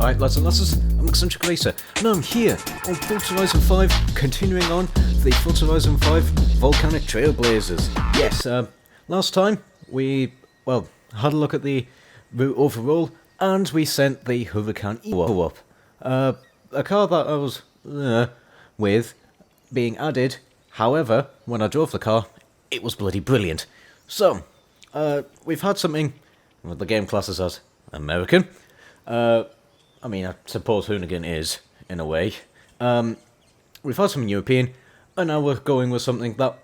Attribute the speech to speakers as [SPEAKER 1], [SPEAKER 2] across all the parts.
[SPEAKER 1] Alright, lads and lasses, I'm Eccentric Racer, and I'm here on Forza Horizon 5, continuing on the Forza Horizon 5 Volcanic Trailblazers. Yes, last time we, well, had a look at the route overall, and we sent the Hurricane Evo up. A car that I was with being added. However, when I drove the car, it was bloody brilliant. So, we've had something, well, the game classes as American. I mean, I suppose Hoonigan is, in a way. We've had something European, and now we're going with something that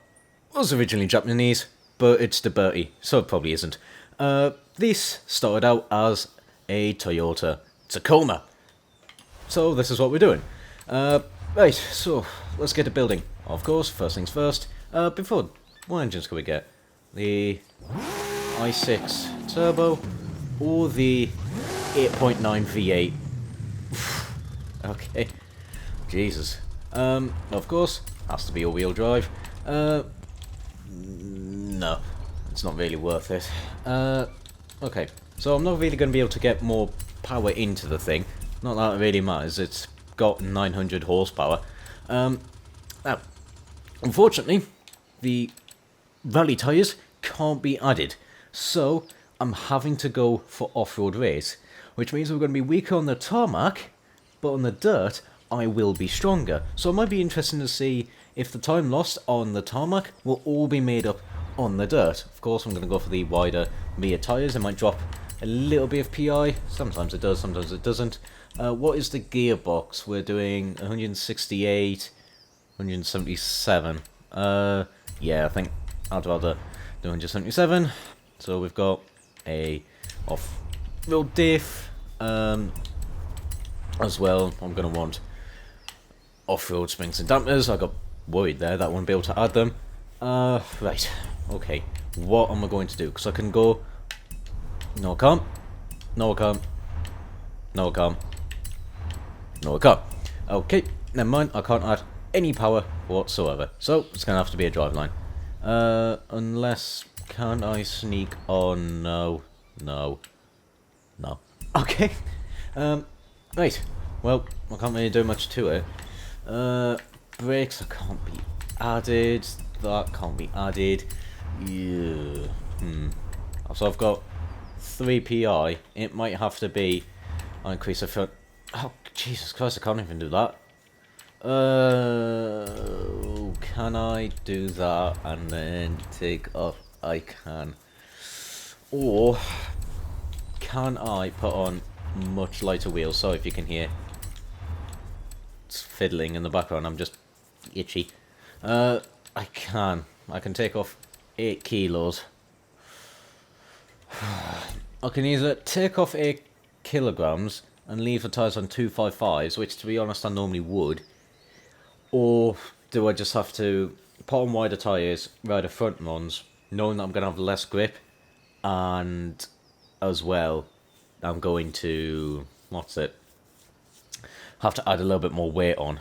[SPEAKER 1] was originally Japanese, but it's Deberti, so it probably isn't. This started out as a Toyota Tacoma. So this is what we're doing. Right, so let's get to building. Of course, first things first. Before, what engines can we get? The i6 Turbo or the 8.9 V8? Okay, Jesus. Of course, has to be all-wheel drive. No, it's not really worth it. Okay, so I'm not really going to be able to get more power into the thing. Not that it really matters, it's got 900 horsepower. Now, unfortunately, the rally tyres can't be added, so I'm having to go for off-road race, which means we're going to be weaker on the tarmac, but on the dirt, I will be stronger. So it might be interesting to see if the time lost on the tarmac will all be made up on the dirt. Of course, I'm going to go for the wider rear tyres. It might drop a little bit of PI. Sometimes it does, sometimes it doesn't. What is the gearbox? We're doing 168, 177. Yeah, I think I'd rather do 177. So we've got a off-road diff. As well, I'm going to want off-road springs and dampers. I got worried there that I won't be able to add them. Right, okay. What am I going to do? Because I can go... No, I can't. No, I can't. No, I can't. No, I can't. Okay, never mind. I can't add any power whatsoever. So, it's going to have to be a driveline. Unless... Can I sneak on? No. No. No. Okay. Right, well, I can't really do much to it. Brakes can't be added, that can't be added. Yeah. So I've got 3 PI, it might have to be, I'll increase the front. Oh, Jesus Christ, I can't even do that. Can I do that and then take off? I can. Or, can I put on much lighter wheels? Sorry if you can hear it's fiddling in the background, I'm just itchy. I can take off 8 kilos. I can either take off 8 kilograms and leave the tyres on 255s, which to be honest I normally would, or do I just have to put on wider tyres, ride the front ones, knowing that I'm going to have less grip, and as well I'm going to, what's it, have to add a little bit more weight on.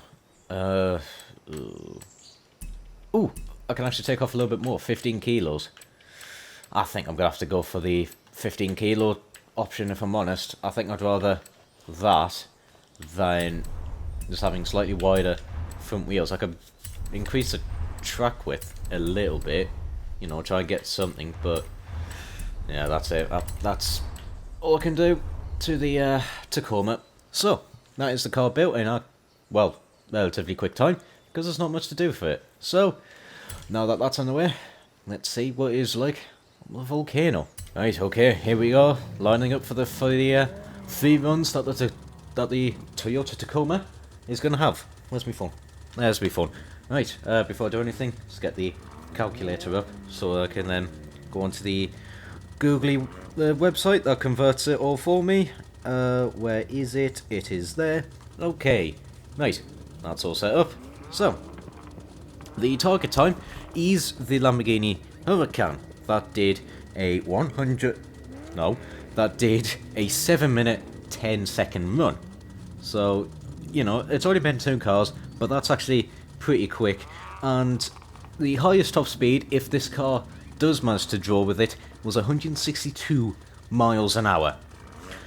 [SPEAKER 1] Ooh, I can actually take off a little bit more, 15 kilos. I think I'm going to have to go for the 15 kilo option, if I'm honest. I think I'd rather that than just having slightly wider front wheels. I could increase the track width a little bit, you know, try and get something, but yeah, that's it. That's all I can do to the Tacoma. So, that is the car built in a, well, relatively quick time, because there's not much to do for it. So, now that that's on the way, let's see what it is like on the volcano. Right, okay, here we are, lining up for the 3 runs that the Toyota Tacoma is going to have. Where's my phone? There's my phone. Right, before I do anything, let's get the calculator up, so I can then go onto the Googly website that converts it all for me. Where is it? It is there. Okay, right, that's all set up. So, the target time is the Lamborghini Huracan. That did a 7-minute, 10-second run. So, you know, it's only been 2 cars, but that's actually pretty quick. And the highest top speed, if this car does manage to draw with it, was 162 miles an hour.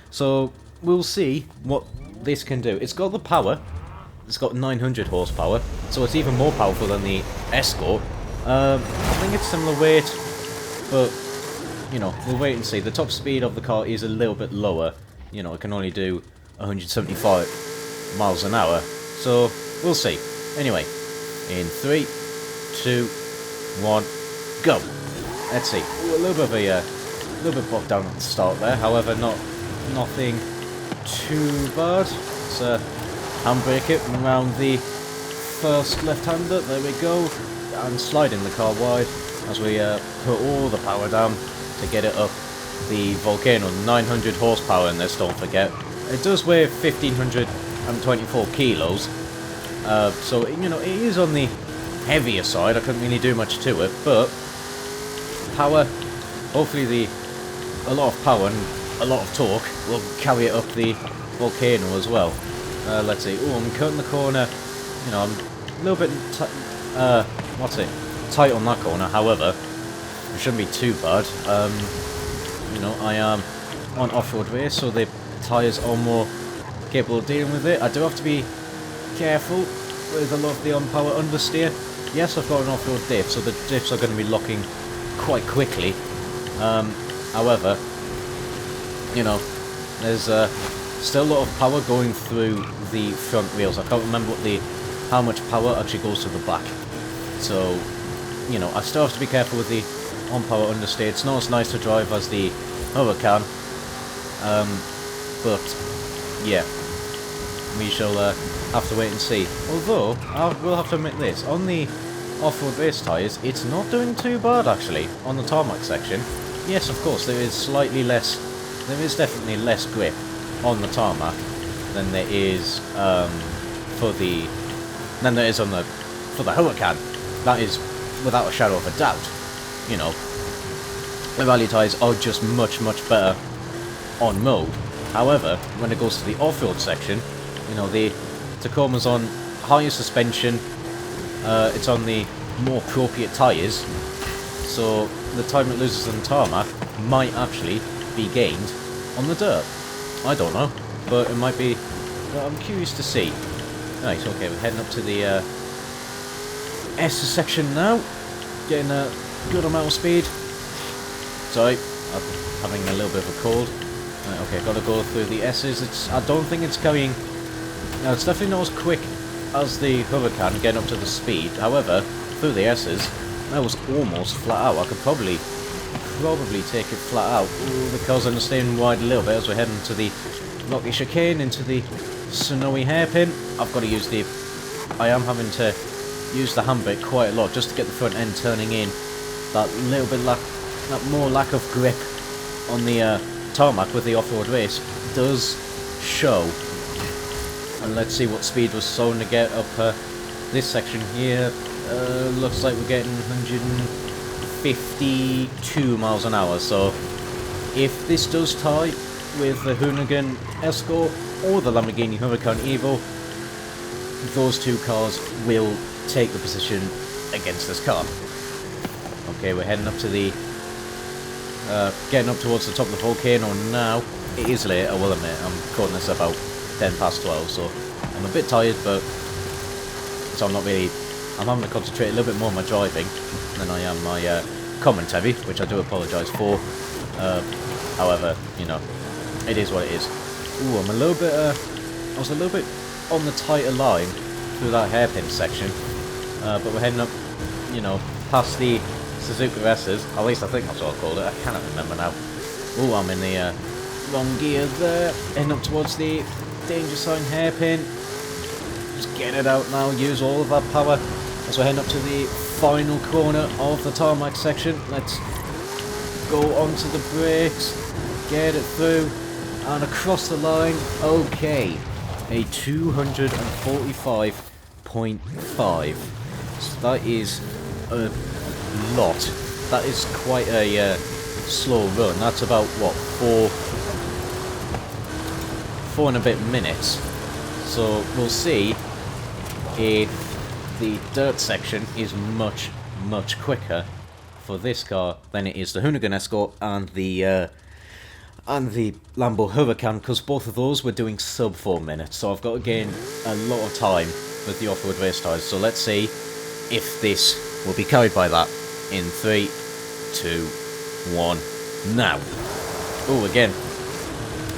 [SPEAKER 1] So, we'll see what this can do. It's got the power. It's got 900 horsepower, so it's even more powerful than the Escort. I think it's similar weight, but, you know, we'll wait and see. The top speed of the car is a little bit lower. You know, it can only do 175 miles an hour, so we'll see. Anyway, in 3, 2, 1, go! Let's see. Ooh, a little bit bogged down at the start there, however, nothing too bad. It's a handbrake it around the first left-hander, there we go, and sliding the car wide as we put all the power down to get it up the Volcano. 900 horsepower in this, don't forget. It does weigh 1,524 kilos, so, you know, it is on the heavier side. I couldn't really do much to it, but power, hopefully a lot of power and a lot of torque will carry it up the Volcano as well. Let's see. Oh, I'm cutting the corner. You know, I'm a little bit tight on that corner. However, it shouldn't be too bad. You know, I am on off-road race, so the tyres are more capable of dealing with it. I do have to be careful with a lot of the on-power understeer. Yes, I've got an off-road diff, so the diffs are going to be locking quite quickly. However, you know, there's still a lot of power going through the front wheels. I can't remember how much power actually goes to the back. So, you know, I still have to be careful with the on-power understeer. It's not as nice to drive as the Huracan, but yeah, we shall have to wait and see. Although, I will have to admit this, on the off-road race tyres, it's not doing too bad actually, on the tarmac section. Yes, of course, there is definitely less grip on the tarmac than there is for the Huracan. That is without a shadow of a doubt. You know, the rally tyres are just much better on mode. However, when it goes to the off-road section, you know, the Tacoma's on higher suspension. It's on the more appropriate tyres, so the time it loses on tarmac might actually be gained on the dirt. I don't know, but it might be. Well, I'm curious to see. Right, okay, we're heading up to the S section now, getting a good amount of speed. Sorry, I'm having a little bit of a cold. Right, okay, gotta go through the S's. I don't think it's carrying. It's definitely not as quick as the Huracan getting up to the speed. However, through the S's, that was almost flat out. I could probably take it flat out. Ooh, the car's understaying wide a little bit as we're heading to the rocky chicane into the snowy hairpin. I am having to use the handbrake quite a lot just to get the front end turning in. That little bit more lack of grip on the tarmac with the off-road race does show. And let's see what speed we're starting to get up this section here. Looks like we're getting 152 miles an hour. So if this does tie with the Hoonigan Escort or the Lamborghini Huracan Evo, those two cars will take the position against this car. Okay, we're heading up to the getting up towards the top of the Volcano now. It is late, I will admit. I'm recording this about 10 past 12, so I'm a bit tired, but so I'm having to concentrate a little bit more on my driving than I am my commentary, which I do apologise for. However, you know, it is what it is. Ooh, I was a little bit on the tighter line through that hairpin section, but we're heading up, you know, past the Suzuki S's. At least I think that's what I called it. I cannot remember now. Ooh, I'm in the wrong gear there. Heading up towards the danger sign hairpin. Just get it out now. Use all of that power as we're heading up to the final corner of the tarmac section. Let's go onto the brakes. Get it through and across the line. Okay, a 245.5. So that is a lot. That is quite a slow run. That's about what, four and a bit minutes. So we'll see if the dirt section is much quicker for this car than it is the Hoonigan Escort and the and the Lambo Huracan, because both of those were doing sub 4 minutes, so I've got to gain a lot of time with the off-road race tyres. So let's see if this will be carried by that in 3, 2, 1, now. Oh, again,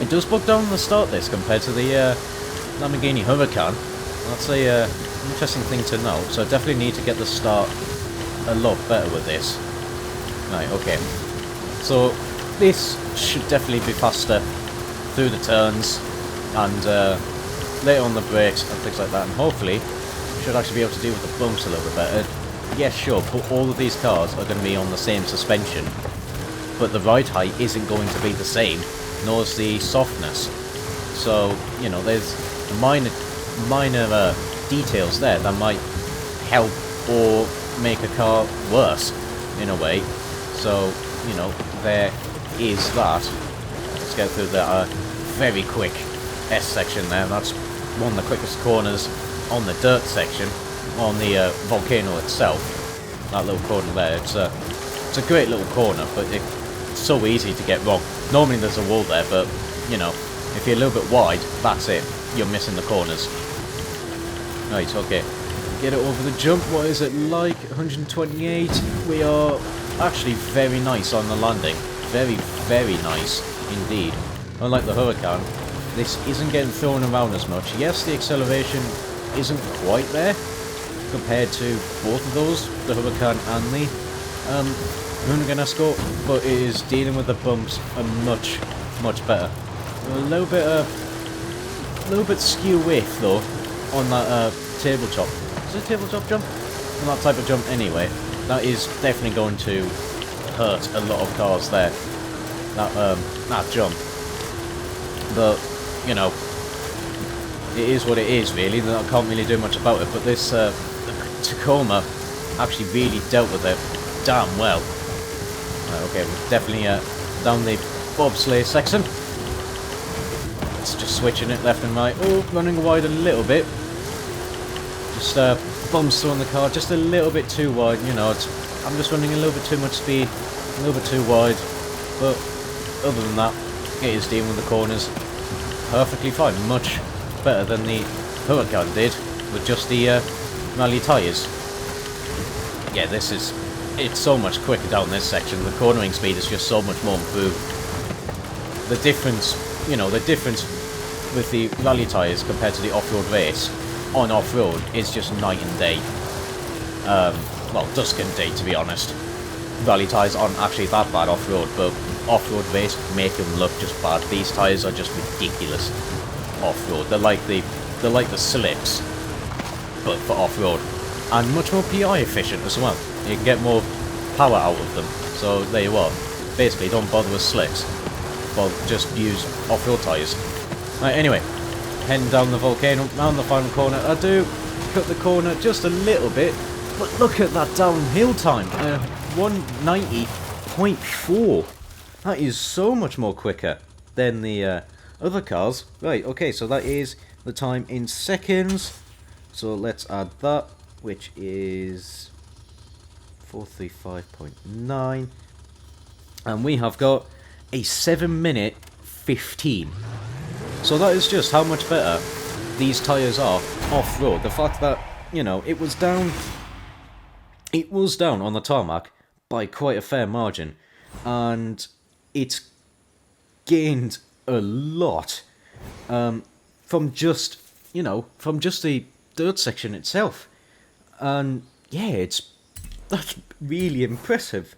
[SPEAKER 1] it does bog down the start this compared to the Lamborghini Huracan. That's a interesting thing to know, so I definitely need to get the start a lot better with this. Right, okay. So this should definitely be faster through the turns and later on the brakes and things like that, and hopefully should actually be able to deal with the bumps a little bit better. Yes, sure, but all of these cars are going to be on the same suspension, but the ride height isn't going to be the same, nor is the softness. So, you know, there's minor details there that might help or make a car worse, in a way. So, you know, there is that. Let's get through that very quick S section there. That's one of the quickest corners on the dirt section, on the volcano itself. That little corner there, it's a great little corner, but it's so easy to get wrong. Normally there's a wall there, but, you know, if you're a little bit wide, that's it. You're missing the corners. Right, okay. Get it over the jump. What is it like? 128. We are actually very nice on the landing. Very, very nice indeed. Unlike the Huracan, this isn't getting thrown around as much. Yes, the acceleration isn't quite there compared to both of those, the Huracan and the Huracan Escort, but it is dealing with the bumps much, much better. A little bit skew width though on that tabletop. Is it a tabletop jump? On that type of jump anyway. That is definitely going to hurt a lot of cars there. That jump. But, you know, it is what it is really. I can't really do much about it. But this Tacoma actually really dealt with it damn well. Right, okay, we're definitely down the bobsleigh section. It's just switching it left and right. Oh, running wide a little bit. Just bumps on the car just a little bit too wide. You know, I'm just running a little bit too much speed, a little bit too wide. But other than that, it is dealing with the corners perfectly fine. Much better than the Huracan did with just the rally tyres. Yeah, it's so much quicker down this section. The cornering speed is just so much more improved. The difference, you know, the difference with the rally tyres compared to the off-road race on off-road is just night and day. Well, dusk and day, to be honest. Rally tyres aren't actually that bad off-road, but off-road race make them look just bad. These tyres are just ridiculous off-road. They're like the slicks, but for off-road, and much more PI efficient as well. You can get more power out of them. So there you are. Basically, don't bother with slicks. Well, just use off-road tyres. Right, anyway, heading down the volcano, round the final corner. I do cut the corner just a little bit, but look at that downhill time. 190.4. That is so much more quicker than the other cars. Right, okay, so that is the time in seconds. So let's add that, which is 435.9. And we have got a 7-minute 15. So that is just how much better these tyres are off-road. The fact that, you know, it was down on the tarmac by quite a fair margin, and it's gained a lot from just the dirt section itself. And yeah, that's really impressive.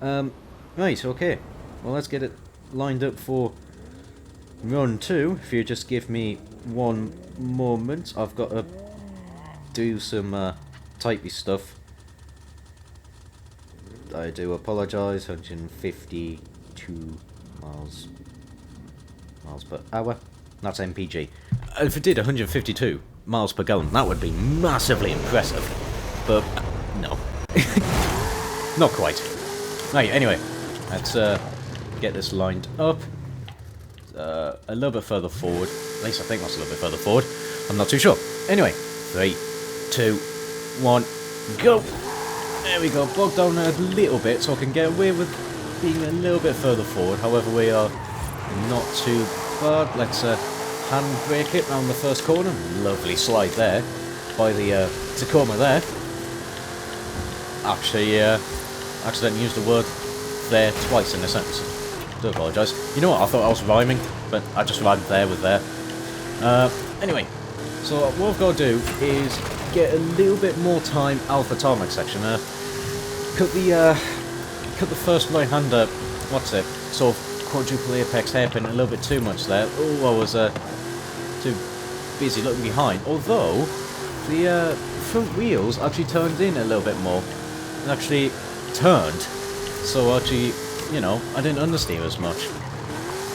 [SPEAKER 1] Right, okay. Well, let's get it lined up for run 2. If you just give me one moment, I've got to do some typey stuff. I do apologise. 152 miles per hour. That's MPG. If it did 152 miles per gallon, that would be massively impressive. But no, not quite. Right. Anyway, let's get this lined up. A little bit further forward. At least I think that's a little bit further forward. I'm not too sure. Anyway, 3, 2, 1, go! There we go. Bogged down a little bit so I can get away with being a little bit further forward. However, we are not too bad. Let's handbrake it round the first corner. Lovely slide there by the Tacoma there. Actually, accidentally used the word there twice in a sentence. Do apologise. You know what, I thought I was rhyming, but I just rhymed there with there. Anyway, so what I've got to do is get a little bit more time out of the tarmac section. Cut the first right-hander, what's it, sort of quadruple apex hairpin a little bit too much there. Oh, I was too busy looking behind. Although, the front wheels actually turned in a little bit more. It actually turned. So actually, you know, I didn't understeer as much.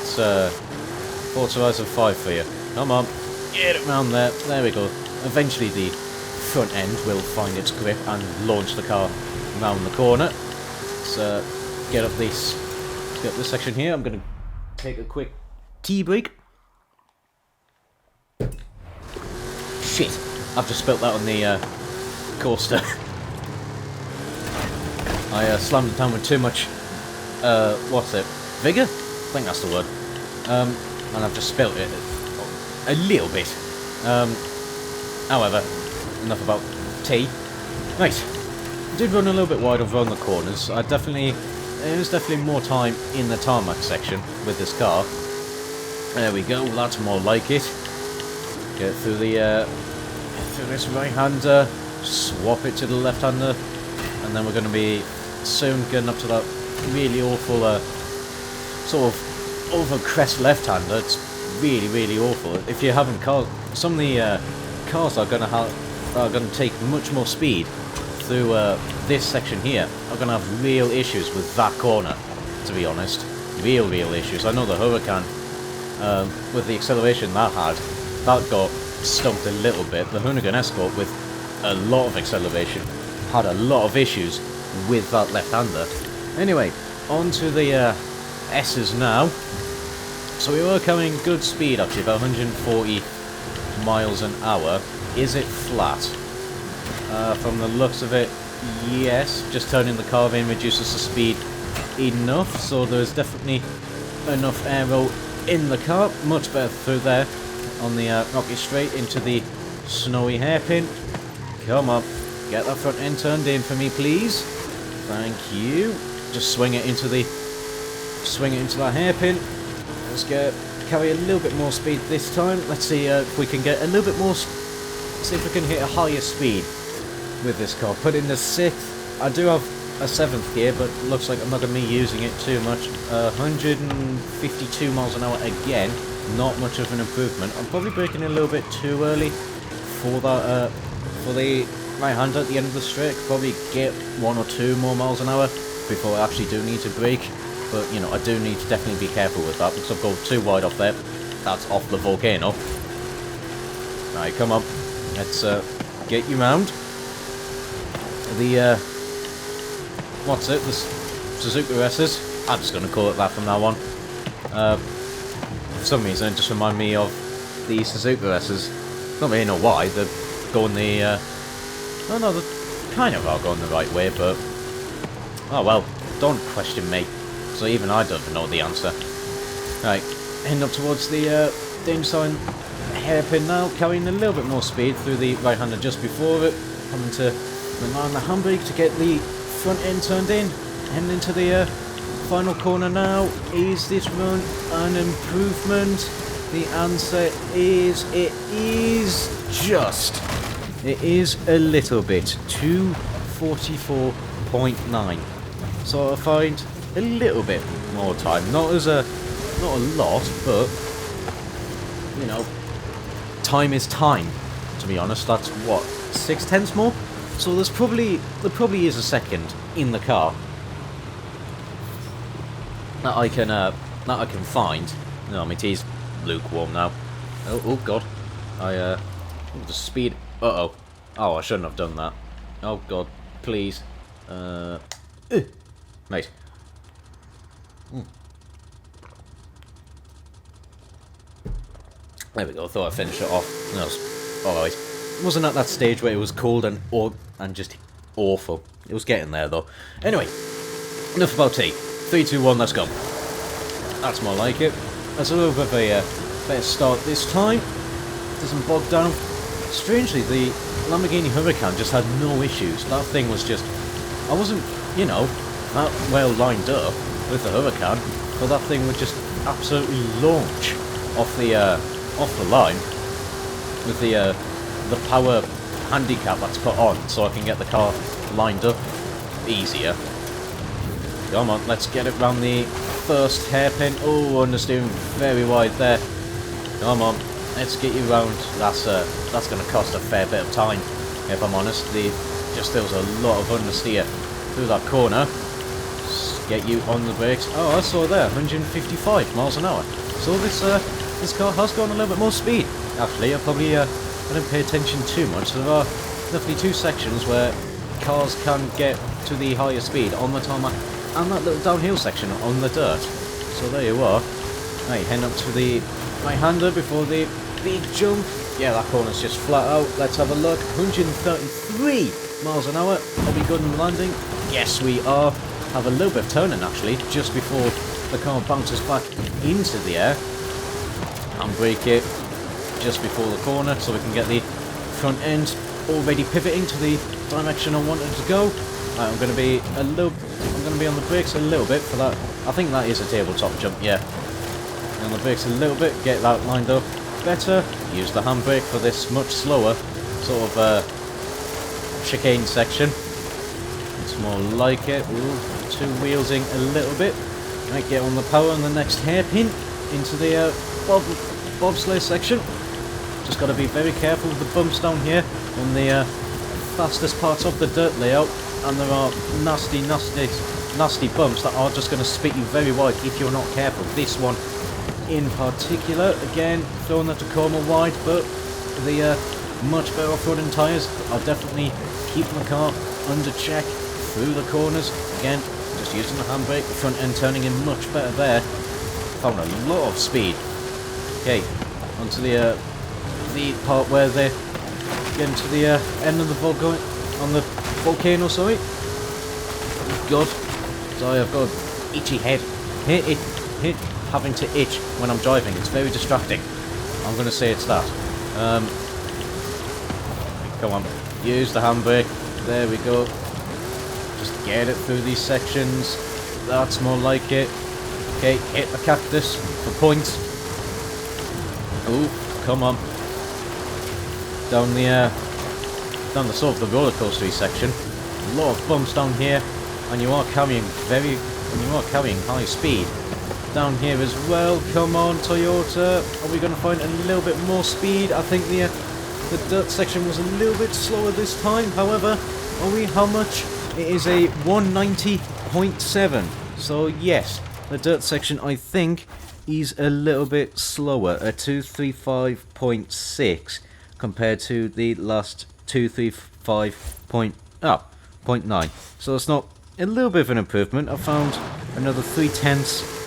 [SPEAKER 1] It's Forza Horizon 5 for you. Come on, get it round there. There we go. Eventually the front end will find its grip and launch the car round the corner. Let's get up this section here. I'm going to take a quick tea break. Shit, I've just spilt that on the coaster. I slammed it down with too much, what's it, vigour? I think that's the word. And I've just spilt it a little bit. However, enough about tea. Right, I did run a little bit wide over on the corners. There was definitely more time in the tarmac section with this car. There we go, that's more like it. Get through through this right-hander, swap it to the left-hander, and then we're going to be soon getting up to that really awful sort of over crest left-hander. It's really, really awful. If you haven't some of the cars are going to take much more speed through this section here are going to have real issues with that corner, to be honest. Real issues. I know the Huracan, with the acceleration that had, that got stumped a little bit. The Hoonigan Escort, with a lot of acceleration, had a lot of issues with that left-hander. Anyway, on to the S's now. So we were carrying good speed, actually, about 140 miles an hour. Is it flat? From the looks of it, yes. Just turning the car in reduces the speed enough, so there's definitely enough aero in the car. Much better through there on the rocky straight into the snowy hairpin. Come on, get that front end turned in for me, please. Thank you. Just swing it into that hairpin. Let's carry a little bit more speed this time. Let's see if we can get a little bit more. See if we can hit a higher speed with this car. Put in the 6th. I do have a 7th gear, but looks like I'm not going to be using it too much. 152 miles an hour again. Not much of an improvement. I'm probably braking a little bit too early for that. For the right-hander at the end of the straight. Probably get 1 or 2 more miles an hour before I actually do need to brake. But, you know, I do need to definitely be careful with that, because I've gone too wide off there. That's off the volcano. Right, come on. Let's get you round. The, what's it? The Suzuki S's. I'm just going to call it that from now on. For some reason, it just reminds me of the Suzuki S's. Not really know why. They're going the, oh no, they kind of are going the right way, but... Oh well, don't question me. So even I don't even know the answer. Right, heading up towards the danger sign hairpin now, carrying a little bit more speed through the right-hander just before it. Having to rely on the handbrake to get the front end turned in. Heading into the final corner now. Is this run an improvement? The answer is, it is just. It is a little bit. 2:44.9. So I find a little bit more time. Not a lot, but you know, time is time. To be honest, that's what, 0.6 more. So there probably is a second in the car that I can find. No, my tea's lukewarm now. Oh god, the speed. Oh, I shouldn't have done that. Oh god, please. Mate. There we go. Thought I'd finish it off. No, alright. It wasn't at that stage where it was cold and just awful. It was getting there though. Anyway, enough about tea. 3, 2, 1, let's go. That's more like it. That's a little bit of a better start this time. Doesn't bog down. Strangely, the Lamborghini Huracan just had no issues. That thing was just... I wasn't, you know, that well lined up with the Huracan, but that thing would just absolutely launch off the line with the power handicap that's put on, so I can get the car lined up easier. Come on, let's get it round the first hairpin. Oh, understeering very wide there. Come on, let's get you round. That's going to cost a fair bit of time, if I'm honest. There was a lot of understeer through that corner. Just get you on the brakes. Oh, I saw there, 155 miles an hour. So this car has gone a little bit more speed. Actually, I didn't pay attention too much. There are definitely two sections where cars can get to the higher speed on the tarmac and that little downhill section on the dirt. So there you are. Right, heading up to the right-hander before the big jump. Yeah, that corner's just flat out. Let's have a look. 133 miles an hour. Are we good in landing? Yes, we are. Have a little bit of turning, actually, just before the car bounces back into the air. Handbrake it just before the corner so we can get the front end already pivoting to the direction I wanted to go. Right, I'm going to be on the brakes a little bit for that. I think that is a tabletop jump, yeah. On the brakes a little bit, get that lined up better. Use the handbrake for this much slower sort of chicane section. It's more like it. Ooh, two wheelsing a little bit. Right, get on the power on the next hairpin into the bobsleigh section. Just got to be very careful with the bumps down here on the fastest parts of the dirt layout, and there are nasty bumps that are just going to spit you very wide if you're not careful. This one in particular, again, throwing the Tacoma wide, but the much better off-roading tyres are definitely keeping the car under check through the corners. Again, just using the handbrake, the front end turning in much better there. Found a lot of speed. Okay, onto the part where they're getting to the end of the volcano, sorry. God, sorry, I've got an itchy head. Having to itch when I'm driving. It's very distracting. I'm going to say it's that. Come on, use the handbrake. There we go. Just get it through these sections. That's more like it. Okay, hit the cactus for points. Ooh, come on. Down the sort of the roller coastery section. A lot of bumps down here, and you are carrying high speed down here as well. Come on, Toyota. Are we going to find a little bit more speed? I think the dirt section was a little bit slower this time. However, how much? It is a 190.7. So yes, the dirt section I think is a little bit slower, a 235.6 compared to the last 235.9. So it's not a little bit of an improvement. I found another 0.3.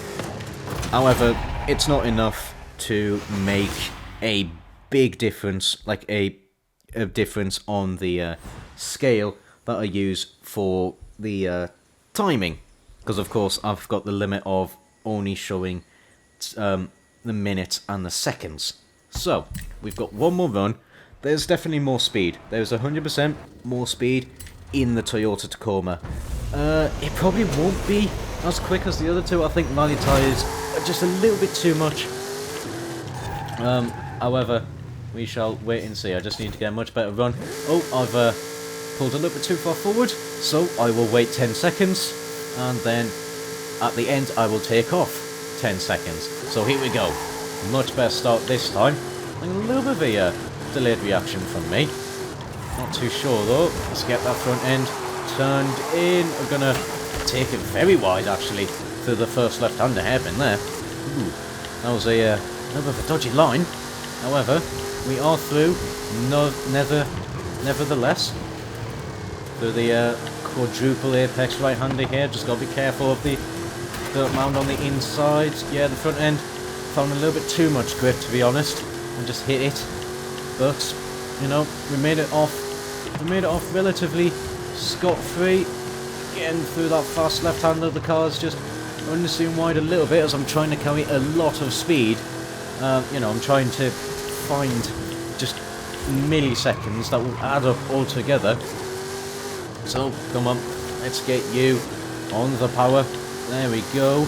[SPEAKER 1] However, it's not enough to make a big difference, like a difference on the scale that I use for the timing. Because of course I've got the limit of only showing the minutes and the seconds. So, we've got one more run. There's definitely more speed. There's 100% more speed in the Toyota Tacoma. It probably won't be as quick as the other two. I think rally tyres are just a little bit too much. However, we shall wait and see. I just need to get a much better run. Oh, I've pulled a little bit too far forward, so I will wait 10 seconds, and then at the end I will take off 10 seconds. So here we go. Much better start this time. A little bit of a delayed reaction from me. Not too sure though. Let's get that front end turned in. We're gonna take it very wide actually through the first left-hander hairpin there. Ooh, that was a little bit of a dodgy line. However, we are through. Nevertheless, through the quadruple apex right-hander here. Just gotta be careful of the dirt mound on the inside. Yeah, the front end found a little bit too much grip, to be honest, and just hit it. But you know, we made it off. We made it off relatively scot-free. Getting through that fast left-hander, the car's just understeering wide a little bit as I'm trying to carry a lot of speed. You know, I'm trying to find just milliseconds that will add up all together. So, come on, let's get you on the power. There we go.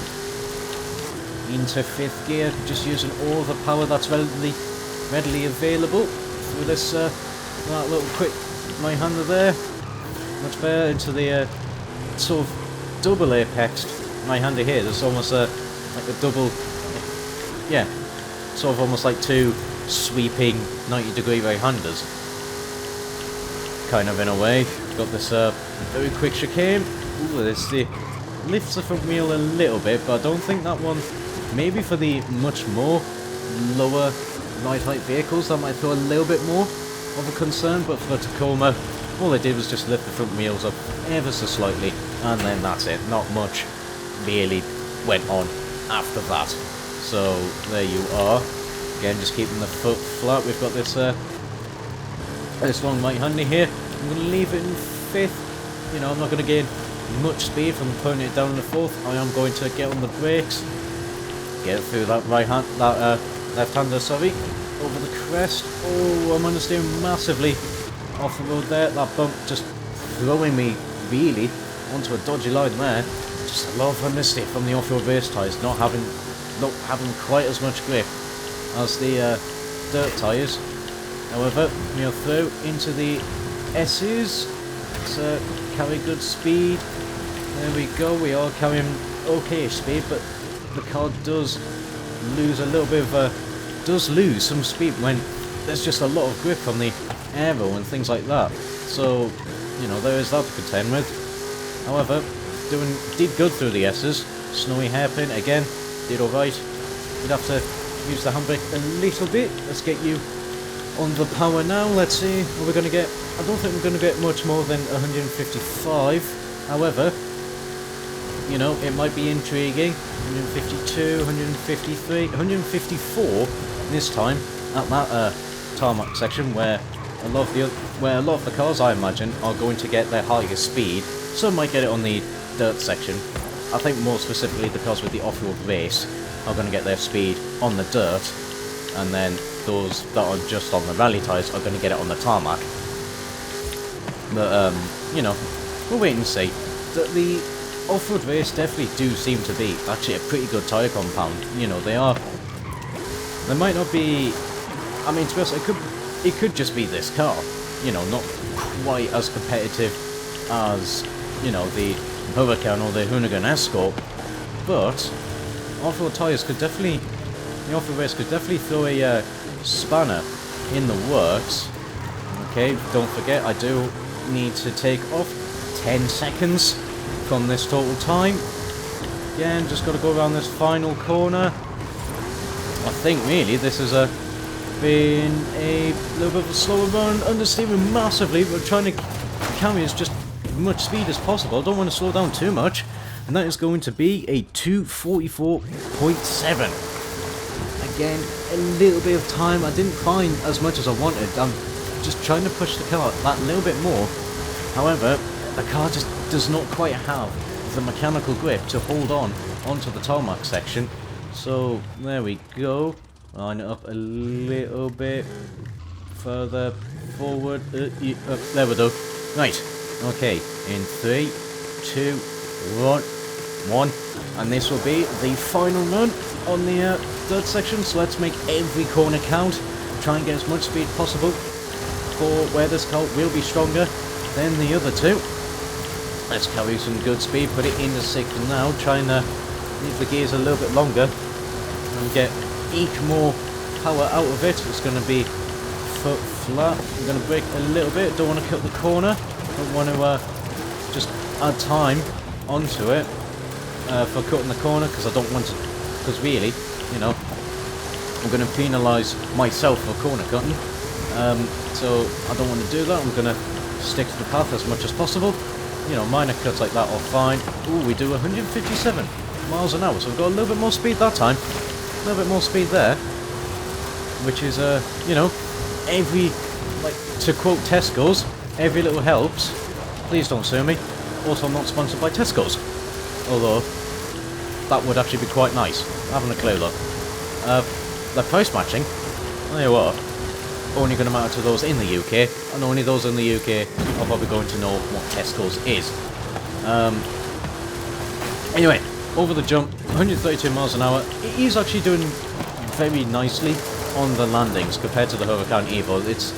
[SPEAKER 1] Into 5th gear, just using all the power that's readily available through this that little quick right-hander there. Much better. Into the sort of double apex right-hander here. There's almost like a double, yeah, sort of almost like two sweeping 90-degree right-handers, kind of, in a way. Got this very quick chicane. Ooh, this lifts the front wheel a little bit, but I don't think that one, maybe for the much more lower ride height vehicles, that might feel a little bit more of a concern, but for the Tacoma, all they did was just lift the front wheels up ever so slightly, and then that's it. Not much really went on after that. So there you are. Again, just keeping the foot flat. We've got this this long right-hander here. I'm going to leave it in 5th. You know, I'm not going to gain much speed from putting it down in the 4th. I am going to get on the brakes, get through that left-hander, sorry, over the crest. Oh, I'm understeering massively off the road there. That bump just throwing me really onto a dodgy line there. Just a lot of understeer from the off-road race tyres, not having quite as much grip as the dirt tyres. However, we'll through into the S's. Let's carry good speed. There we go. We are carrying okay speed, but the car does lose a little bit of does lose some speed when there's just a lot of grip on the aero and things like that. So, you know, there is that to contend with. However, did good through the S's. Snowy hairpin again, did alright. You'd have to use the handbrake a little bit. Let's get you on the power now. Let's see what we're going to get. I don't think we're going to get much more than 155. However, you know, it might be intriguing. 152, 153, 154 this time at that tarmac section where a lot of the cars, I imagine, are going to get their highest speed. Some might get it on the dirt section. I think more specifically the cars with the off-road race are going to get their speed on the dirt, and then those that are just on the rally tyres are going to get it on the tarmac. But, you know, we'll wait and see. The off-road race definitely do seem to be actually a pretty good tyre compound. You know, they might not be, I mean, to be honest, it could just be this car. You know, not quite as competitive as, you know, the Huracan or the Hoonigan Escort, but off-road tyres could definitely, the off-road race could definitely throw a spanner in the works. Okay, don't forget, I do need to take off 10 seconds from this total time. Again, just got to go around this final corner. I think really this has been a little bit of a slower run, understeering massively, but trying to carry as just much speed as possible. I don't want to slow down too much, and that is going to be a 244.7. Again, a little bit of time. I didn't find as much as I wanted. I'm just trying to push the car that little bit more. However, the car just does not quite have the mechanical grip to hold on onto the tarmac section. So there we go. Line it up a little bit further forward. There we go. Right. Okay. In 3, 2, 1, and this will be the final run on the dirt section. So let's make every corner count. Try and get as much speed possible for where this car will be stronger than the other two. Let's carry some good speed. Put it into 6th now. Try and leave the gears a little bit longer and get eke more power out of it. It's going to be foot flat. I'm going to brake a little bit. Don't want to cut the corner. Don't want to just add time onto it for cutting the corner, because I don't want to, because really, you know, I'm going to penalise myself for corner cutting. So I don't want to do that. I'm going to stick to the path as much as possible. You know, minor cuts like that are fine. Ooh, we do 157 miles an hour, so we've got a little bit more speed that time. A little bit more speed there, which is, you know, every, like, to quote Tesco's, every little helps. Please don't sue me. Also, I'm not sponsored by Tesco's. Although, that would actually be quite nice. I haven't a clue, look. The price matching, tell you what, only going to matter to those in the UK, and only those in the UK are probably going to know what Tesco's is. Anyway, over the jump, 132 miles an hour. It is actually doing very nicely on the landings compared to the Huracan Evo. It's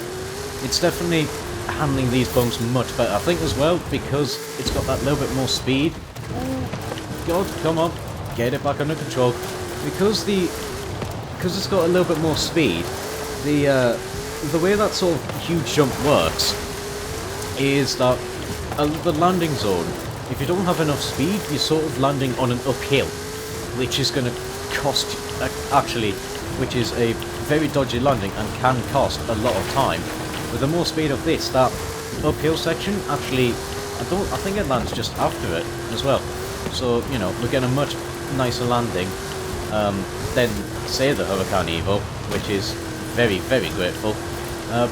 [SPEAKER 1] definitely handling these bumps much better. I think as well because it's got that little bit more speed. Oh, God, come on, get it back under control. Because it's got a little bit more speed, the way that sort of huge jump works is that the landing zone, if you don't have enough speed, you're sort of landing on an uphill, which is going to cost, which is a very dodgy landing and can cost a lot of time. With the more speed of this, that uphill section, actually, I think it lands just after it as well. So, you know, we're getting a much nicer landing than, say, the Huracan Evo, which is very, very grateful.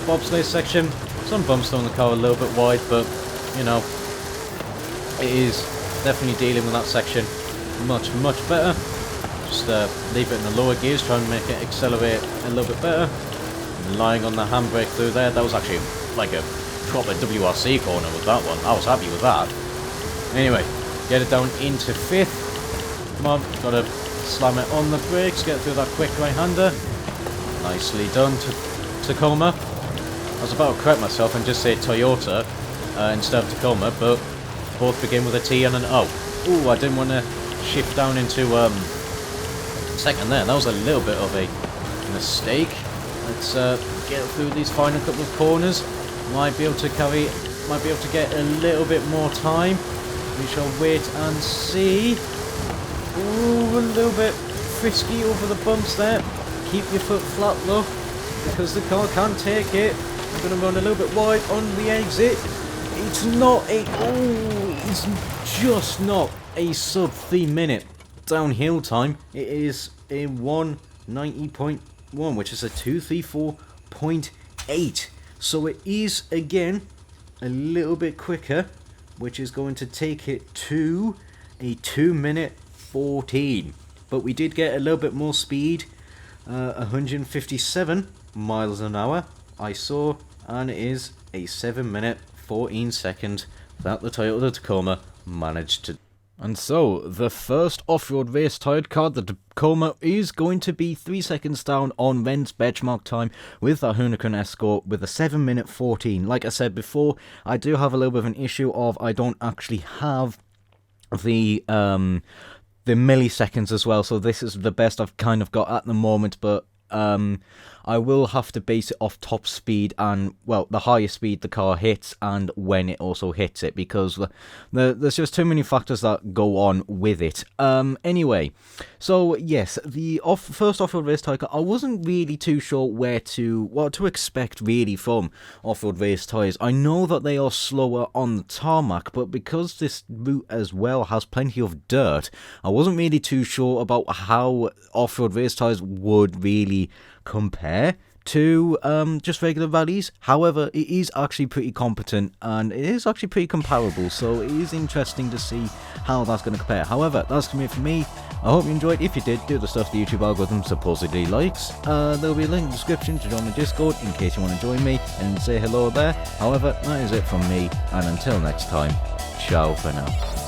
[SPEAKER 1] Bobsleigh section, some bumps on the car a little bit wide, but, you know, it is definitely dealing with that section much, much better. Just leave it in the lower gears, try and make it accelerate a little bit better. Relying on the handbrake through there, that was actually like a proper WRC corner with that one. I was happy with that. Anyway, get it down into 5th. Come on, gotta slam it on the brakes, get through that quick right-hander. Nicely done, Tacoma. I was about to correct myself and just say Toyota instead of Tacoma, but both begin with a T and an O. Ooh, I didn't want to shift down into second there. That was a little bit of a mistake. Let's get through these final couple of corners. Might be able to get a little bit more time. We shall wait and see. Ooh, a little bit frisky over the bumps there. Keep your foot flat though, because the car can take it. I'm going to run a little bit wide on the exit. It's just not a sub 3 minute downhill time. It is a 190.1, which is a 234.8. So it is again a little bit quicker, which is going to take it to a 2 minute 14. But we did get a little bit more speed, 157 miles an hour I saw, and it is a 7 minute 14 second that the Toyota Tacoma managed to. And so, the first off-road race tired car, the Tacoma, is going to be 3 seconds down on Ren's benchmark time with the Huracan Escort with a 7 minute 14. Like I said before, I do have a little bit of an issue of I don't actually have the milliseconds as well, so this is the best I've kind of got at the moment, but I will have to base it off top speed and, well, the higher speed the car hits and when it also hits it, because there's just too many factors that go on with it. Anyway, so yes, the first off-road race tyre, I wasn't really too sure what to expect really from off-road race tyres. I know that they are slower on the tarmac, but because this route as well has plenty of dirt, I wasn't really too sure about how off-road race tyres would really compare to just regular rallies. However, it is actually pretty competent and it is actually pretty comparable, so it is interesting to see how that's going to compare. However, that's going to be it for me. I hope you enjoyed. If you did, do the stuff the YouTube algorithm supposedly likes. There'll be a link in the description to join the Discord in case you want to join me and say hello there. However, that is it from me, and until next time, ciao for now.